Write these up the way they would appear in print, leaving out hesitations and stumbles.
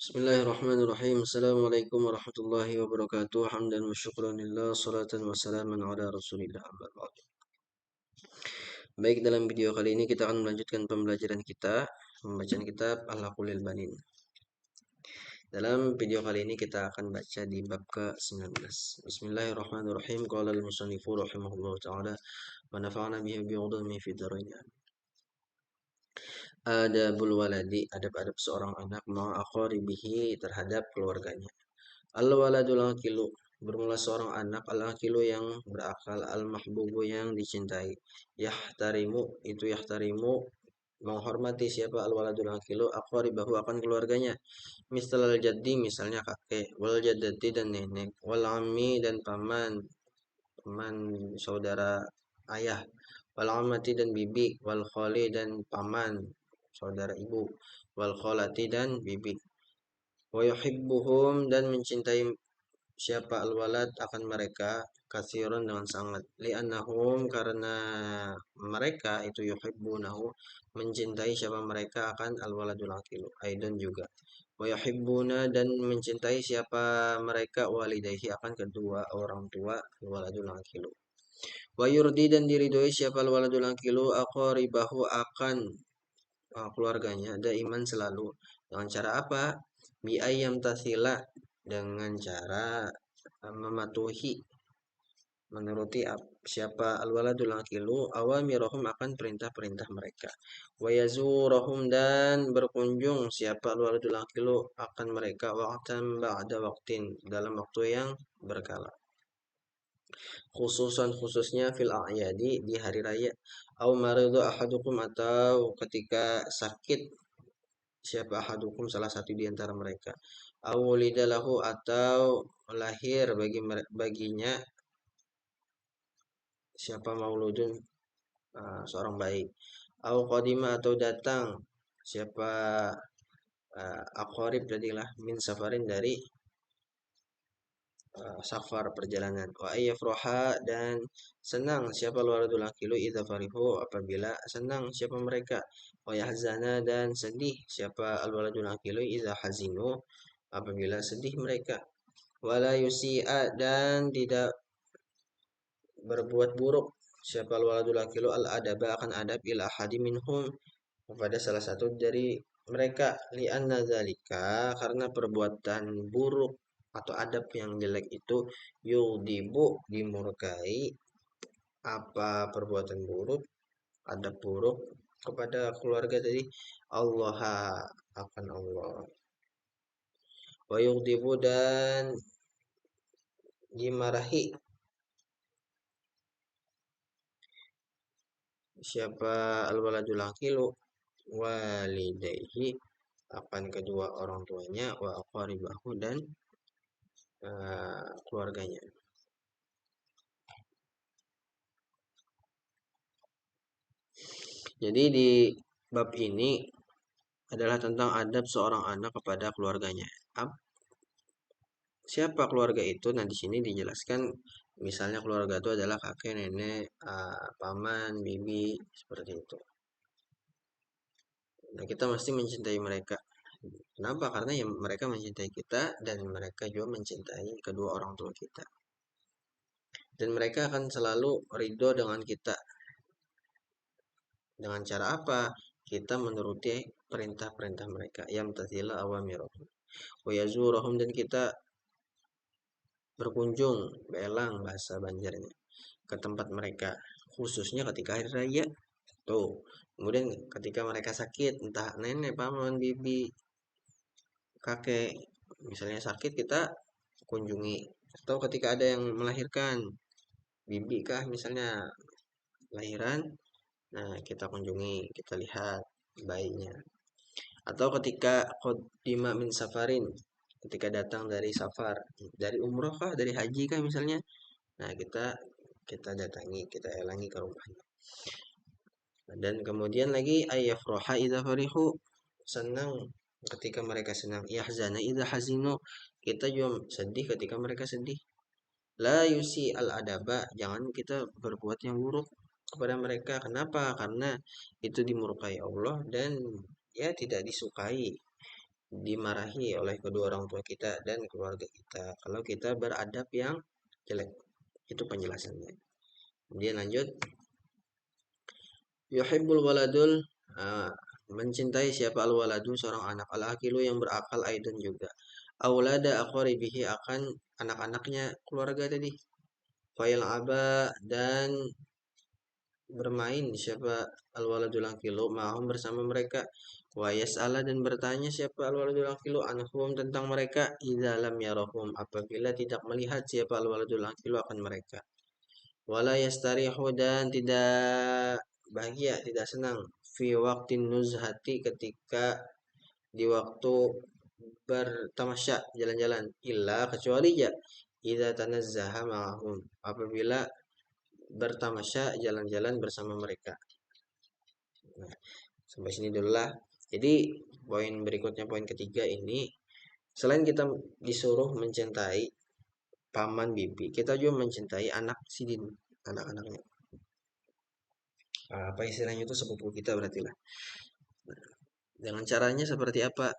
Bismillahirrahmanirrahim. Assalamualaikum warahmatullahi wabarakatuh. Hamdan wa syukran lillah, salatan wa salaman ala rasulillah, amma ba'du. Baik, dalam video kali ini kita akan melanjutkan pembelajaran kita, pembacaan kitab Al-Aqulil Banin. Dalam video kali ini kita akan baca di bab ke-19. Bismillahirrahmanirrahim. Qala al-musannifu rahimahullah ta'ala wa nafa'ana bihi bi'udhumi fi dharain. Adabul waladi, adab-adab seorang anak ma'aqaribihi terhadap keluarganya. Al-waladul aqilu, bermula seorang anak al-aqilu yang berakal, al-mahbubu yang dicintai. Yahtarimu menghormati siapa al-waladul aqilu aqaribahu akan keluarganya. Misal al-jaddi, misalnya kakek, wal jaddati dan nenek, wal ammi dan paman, paman saudara ayah, wal ammati dan bibi, wal khali dan paman saudara ibu, wal khalati dan bibi. Wa yuhibbuhum dan mencintai siapa al-walad akan mereka katsiran dengan sangat, li'annahum karena mereka itu yuhibbunahu mencintai siapa mereka akan al-waladul aqilu aidan juga, wa yuhibbuna dan mencintai siapa mereka walidayhi akan kedua orang tua al-waladul aqilu, wa yurdi dan diridhoi siapa al-waladul aqilu aqaribahu akan keluarganya daiman selalu, dengan cara apa? Bi ayyam tasila, dengan cara mematuhi menuruti siapa al-waladul aqilu awamirahum akan perintah-perintah mereka, wa yazurahum dan berkunjung siapa al-waladul aqilu akan mereka waqtan ba'da waqtin dalam waktu yang berkala, khususnya fil a'yadi di hari raya, au maridu ahadukum atau ketika sakit siapa ahadukum salah satu di antara mereka, au lidalahu atau lahir baginya siapa mauludun seorang bayi, au qadima atau datang siapa aqarib tadilah min safarin dari safar perjalanan, wa ayyafroha dan senang siapa waladul aqilu idza farihu apabila senang siapa mereka, wa yahzana dan sedih siapa al-waladul aqilu idza hazinu apabila sedih mereka, wala yusi'a dan tidak berbuat buruk siapa al-waladul aqilu al-adaba akan adab ila ahadi minhum kepada salah satu dari mereka, li'anna zalika karena perbuatan buruk atau adab yang jelek itu yudibu dimurkai apa perbuatan buruk adab buruk kepada keluarga tadi, Allah akan Allah, wa yudibu dan dimarahi siapa al-waladul aqilu walidayhi akan kedua orang tuanya, wa aqaribahu dan keluarganya. Jadi di bab ini adalah tentang adab seorang anak kepada keluarganya. Siapa keluarga itu? Nah, di sini dijelaskan misalnya keluarga itu adalah kakek, nenek, paman, bibi, seperti itu. Nah, kita mesti mencintai mereka. Kenapa? Karena ya mereka mencintai kita dan mereka juga mencintai kedua orang tua kita. Dan mereka akan selalu ridho dengan kita. Dengan cara apa? Kita menuruti perintah-perintah mereka. Yamtathila awamirahum. Wa yazurahum dan kita berkunjung, belang bahasa Banjarnya, ke tempat mereka, khususnya ketika hari raya. Tuh. Kemudian ketika mereka sakit, entah nenek, paman, bibi, kakek, misalnya sakit kita kunjungi. Atau ketika ada yang melahirkan, bibi kah misalnya lahiran, nah kita kunjungi, kita lihat bayinya. Atau ketika qadima min safarin, ketika datang dari safar, dari umroh kah, dari haji kah misalnya, nah kita datangi, kita elangi ke rumahnya. Dan kemudian lagi ayyafroha idza farihu, senang ketika mereka senang, yahzana idza hazinu, kita juga sedih ketika mereka sedih. La yusi al adaba, jangan kita berbuat yang buruk kepada mereka. Kenapa? Karena itu dimurkai Allah dan ya tidak disukai dimarahi oleh kedua orang tua kita dan keluarga kita kalau kita beradab yang jelek. Itu penjelasannya. Kemudian lanjut, yuhibbul waladul, ah, mencintai siapa al waladu seorang anak, al akilu yang berakal, aidan juga aulada aqaribihi akan anak-anaknya keluarga tadi, fa'il aba dan bermain siapa al waladul akilu ma'hum bersama mereka, wa yas'ala dan bertanya siapa al waladul akilu anhum tentang mereka, idza lam yarahum apabila tidak melihat siapa al waladul akilu akan mereka, wala yastarihu dan tidak bahagia, tidak senang, fi waqtin nuzhati ketika di waktu bertamasya jalan-jalan, illa kecuali ya idza tanazzaha ma'ahum apabila bertamasya jalan-jalan bersama mereka. Nah, sampai sini dulu lah. Jadi poin berikutnya, poin ketiga ini, selain kita disuruh mencintai paman bibi, kita juga mencintai anak sidin, anak-anaknya. Apa istilahnya itu, sepupu kita berarti lah. Dengan caranya seperti apa?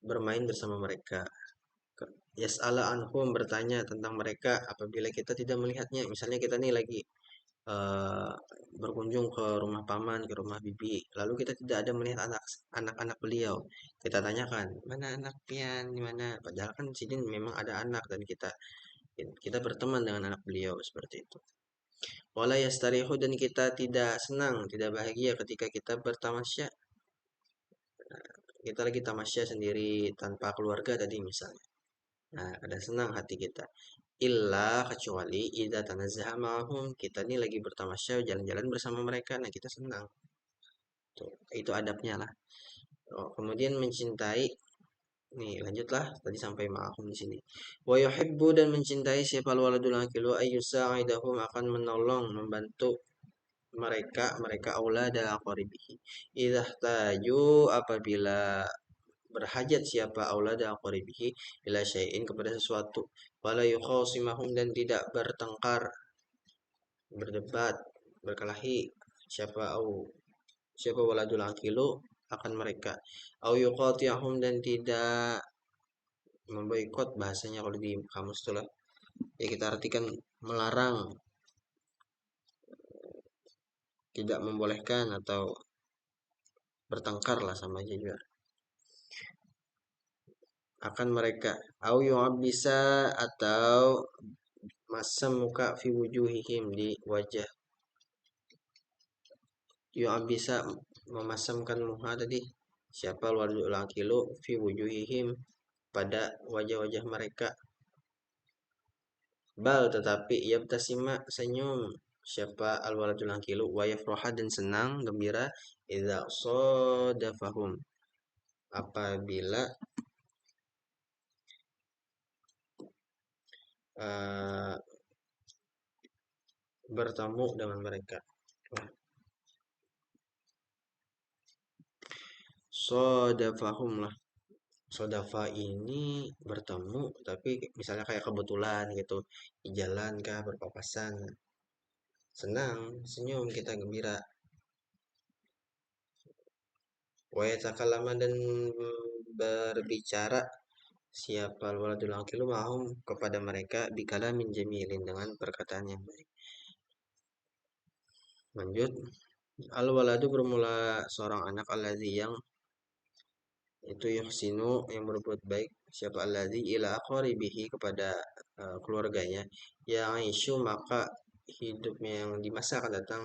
Bermain bersama mereka. Yas'ala anhum bertanya tentang mereka apabila kita tidak melihatnya. Misalnya kita nih lagi eh, berkunjung ke rumah paman, ke rumah bibi, lalu kita tidak ada melihat anak-anak beliau. Kita tanyakan, mana anak pian, di mana? Padahal kan sini memang ada anak dan kita berteman dengan anak beliau seperti itu. Wala yastarihu dan kita tidak senang, tidak bahagia ketika kita bertamasya. Kita lagi tamasya sendiri tanpa keluarga tadi misalnya. Nah, ada senang hati kita. Illa kecuali idza tanazzaha ma'hum, kita ini lagi bertamasya jalan-jalan bersama mereka, nah kita senang. Tuh, itu adabnya lah. Oh, kemudian mencintai, nih lanjutlah tadi sampai ma'hum di sini. Wa yuhibbu dan mencintai siapa waladul akilu ayyusa'idahum akan menolong, membantu mereka aulada aqaribihi. Idza taju apabila berhajat siapa aulada aqaribihi ila syai'in kepada sesuatu, wala yukhasimahum dan tidak bertengkar, berdebat, berkelahi siapa waladul aqilu akan mereka, au yuqatiyahum dan tidak memboikot, bahasanya kalau di kamus itulah ya kita artikan melarang, tidak membolehkan atau bertengkar lah sama aja juga akan mereka, au bisa atau masam muka fi wujuhihim di wajah, bisa memasamkan muka tadi siapa laki lu fi wujuhihim pada wajah-wajah mereka, bal tetapi yabtasima senyum siapa al-waladul aqilu wa yafraha dan senang gembira idza sadafahum apabila uh, bertemu dengan mereka. Sodafahum lah. Sodafa ini bertemu, tapi misalnya kayak kebetulan gitu, di jalan kah berpapasan, senang, senyum, kita gembira. Wa lama dan berbicara siapa waladul aqilu mahum kepada mereka bikala min jamilin dengan perkataan yang baik. Lanjut, al waladu bermula seorang anak alladzi yang itu yuhsinu yang berbuat baik siapa alladzi ila aqaribihi kepada keluarganya, yang isu maka hidupnya yang di masa akan datang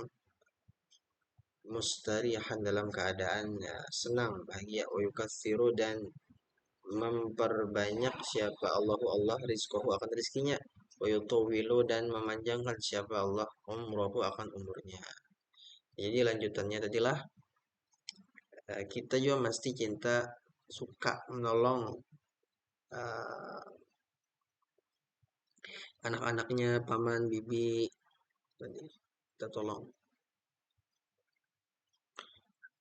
mustarihan dalam keadaan senang bahagia, wa yukatsiru dan memperbanyak siapa Allah rizqahu akan rizkinya, wa yutawwilu dan memanjangkan siapa Allah umrohu akan umurnya. Jadi lanjutannya tadilah kita juga mesti cinta, suka menolong uh, anak-anaknya paman bibi tadi, kita tolong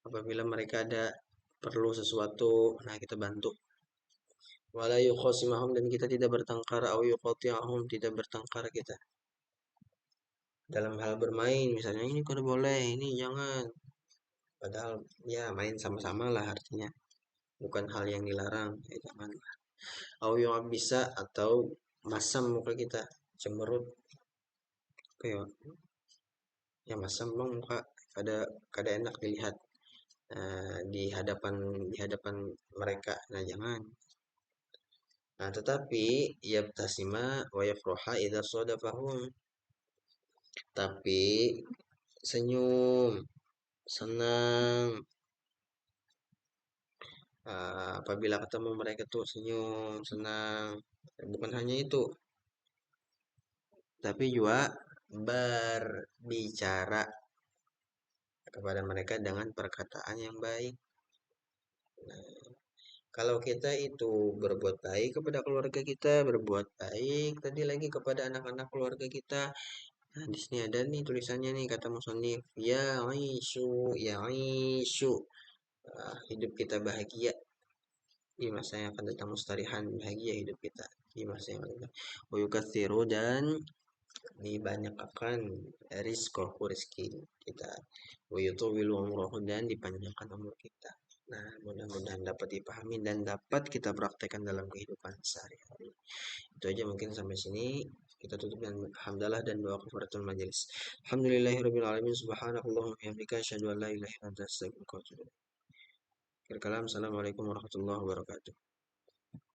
apabila mereka ada perlu sesuatu, nah kita bantu. Wala yukhasimahum dan kita tidak bertengkar, au yuqati'ahum tidak bertengkar kita dalam hal bermain, misalnya ini kalau boleh ini jangan, padahal ya main sama-sama lah artinya. bukan hal yang dilarang, ya jangan. Au yang bisa atau masam muka kita, cemberut, kayak ya masam bang muka, kada kada enak dilihat di hadapan mereka. Nah, jangan. Nah, tetapi yabtasima wa yafraha idza sadafahum. Tapi senyum, senang apabila ketemu mereka tuh senyum, senang. Bukan hanya itu, tapi juga berbicara kepada mereka dengan perkataan yang baik. Kalau kita itu berbuat baik kepada keluarga kita, berbuat baik tadi lagi kepada anak-anak keluarga kita. Nah, di sini ada nih tulisannya nih kata musonif, ya aisyu. Hidup kita bahagia di masa yang akan datang, mustarihan, bahagia hidup kita di masa yang akan datang. Wa dan dibanyakan rezeki kita. Wa yutawwilu umrahu dan dipanjangkan umur kita. Nah, mudah-mudahan dapat dipahami dan dapat kita praktekkan dalam kehidupan sehari-hari. Itu aja mungkin sampai sini. Kita tutup dengan hamdalah dan doa kafaratul majelis. Alhamdulillahirabbil alamin subhanakallahumma wa bihamdika asyhadu an la ilaha illa anta astaghfiruka wa atubu ilaik. Assalamualaikum warahmatullahi wabarakatuh.